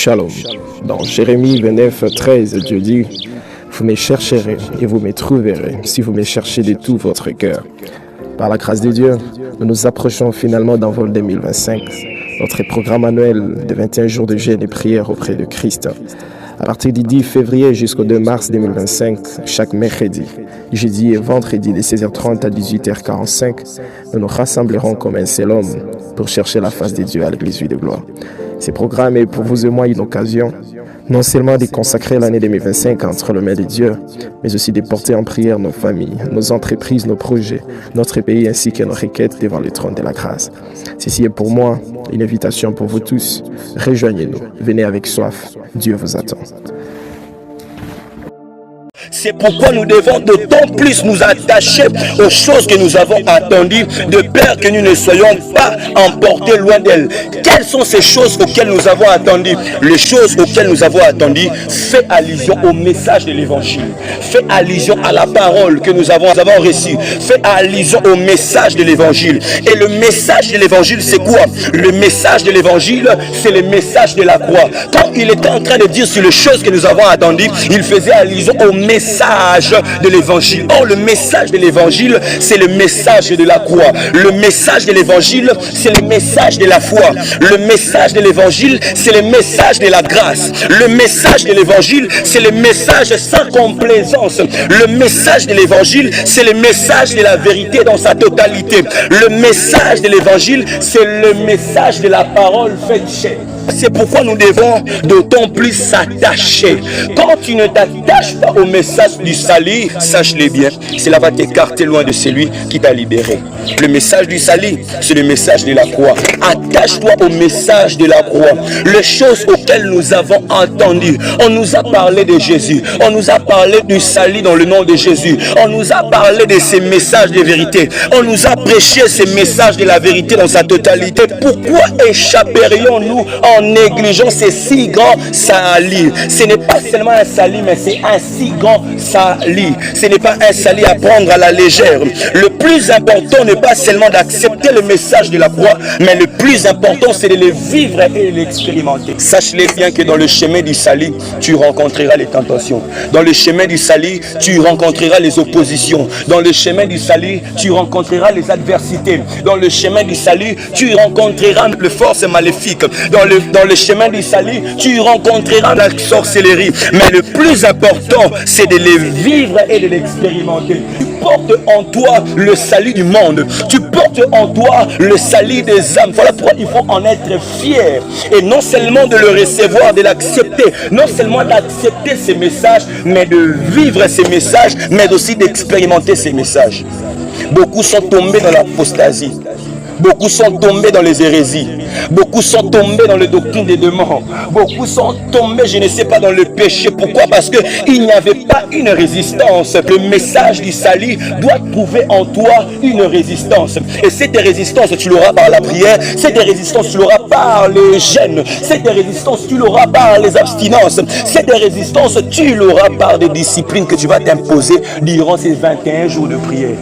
Shalom. Dans Jérémie 29, 13, Dieu dit: vous me chercherez et vous me trouverez si vous me cherchez de tout votre cœur. Par la grâce de Dieu, nous nous approchons finalement d'envol 2025, notre programme annuel de 21 jours de jeûne et prière auprès de Christ. À partir du 10 février jusqu'au 2 mars 2025, chaque mercredi, jeudi et vendredi de 16h30 à 18h45, nous nous rassemblerons comme un seul homme pour chercher la face de Dieu à l'église Vie de Gloire. Ce programme est pour vous et moi une occasion, non seulement de consacrer l'année 2025 entre les mains de Dieu, mais aussi de porter en prière nos familles, nos entreprises, nos projets, notre pays ainsi que nos requêtes devant le trône de la grâce. Ceci est pour moi une invitation pour vous tous. Rejoignez-nous, venez avec soif, Dieu vous attend. C'est pourquoi nous devons d'autant plus nous attacher aux choses que nous avons attendues, de peur que nous ne soyons pas emportés loin d'elles. Quelles sont ces choses auxquelles nous avons attendu? Les choses auxquelles nous avons attendu fait allusion au message de l'évangile, fait allusion à la parole que nous avons reçue, fait allusion au message de l'évangile. Et le message de l'évangile, c'est quoi? Le message de l'évangile, c'est le message de la croix. Quand il était en train de dire sur les choses que nous avons attendues, il faisait allusion au message de l'évangile. Or, le message de l'évangile, c'est le message de la croix. Le message de l'évangile, c'est le message de la foi. Le message de l'évangile, c'est le message de la grâce. Le message de l'évangile, c'est le message sans complaisance. Le message de l'évangile, c'est le message de la vérité dans sa totalité. Le message de l'évangile, c'est le message de la parole faite chair. C'est pourquoi nous devons d'autant plus s'attacher. Quand tu ne t'attaches pas au message du salut, sache-le bien, cela va t'écarter loin de celui qui t'a libéré. Le message du salut, c'est le message de la croix. Attache-toi au message de la croix. Les choses auxquelles nous avons entendu. On nous a parlé de Jésus. On nous a parlé du salut dans le nom de Jésus. On nous a parlé de ces messages de vérité. On nous a prêché ces messages de la vérité dans sa totalité. Pourquoi échapperions-nous en négligeant ces si grands salis? Ce n'est pas seulement un salut, mais c'est un si grand salut. Ce n'est pas un salut à prendre à la légère. Le plus important n'est pas seulement d'accepter le message de la croix, mais le plus important, c'est de le vivre et de l'expérimenter. Sache-le bien que dans le chemin du salut, tu rencontreras les tentations. Dans le chemin du salut, tu rencontreras les oppositions. Dans le chemin du salut, tu rencontreras les adversités. Dans le chemin du salut, tu rencontreras les forces maléfiques. Dans le chemin du salut, tu rencontreras la sorcellerie. Mais le plus important, c'est de les vivre et de l'expérimenter. Tu portes en toi le salut du monde. Tu portes en toi le salut des âmes. Voilà pourquoi il faut en être fier. Et non seulement de le recevoir, de l'accepter. Non seulement d'accepter ces messages, mais de vivre ces messages, mais aussi d'expérimenter ces messages. Beaucoup sont tombés dans l'apostasie. Beaucoup sont tombés dans les hérésies. Beaucoup sont tombés dans les doctrines des démons. Beaucoup sont tombés, je ne sais pas, dans le péché. Pourquoi? Parce qu'il n'y avait pas une résistance. Le message du salut doit trouver en toi une résistance. Et cette résistance, tu l'auras par la prière. Cette résistance, tu l'auras par le jeûne. Cette résistance, tu l'auras par les abstinences. Cette résistance, tu l'auras par des disciplines que tu vas t'imposer durant ces 21 jours de prière.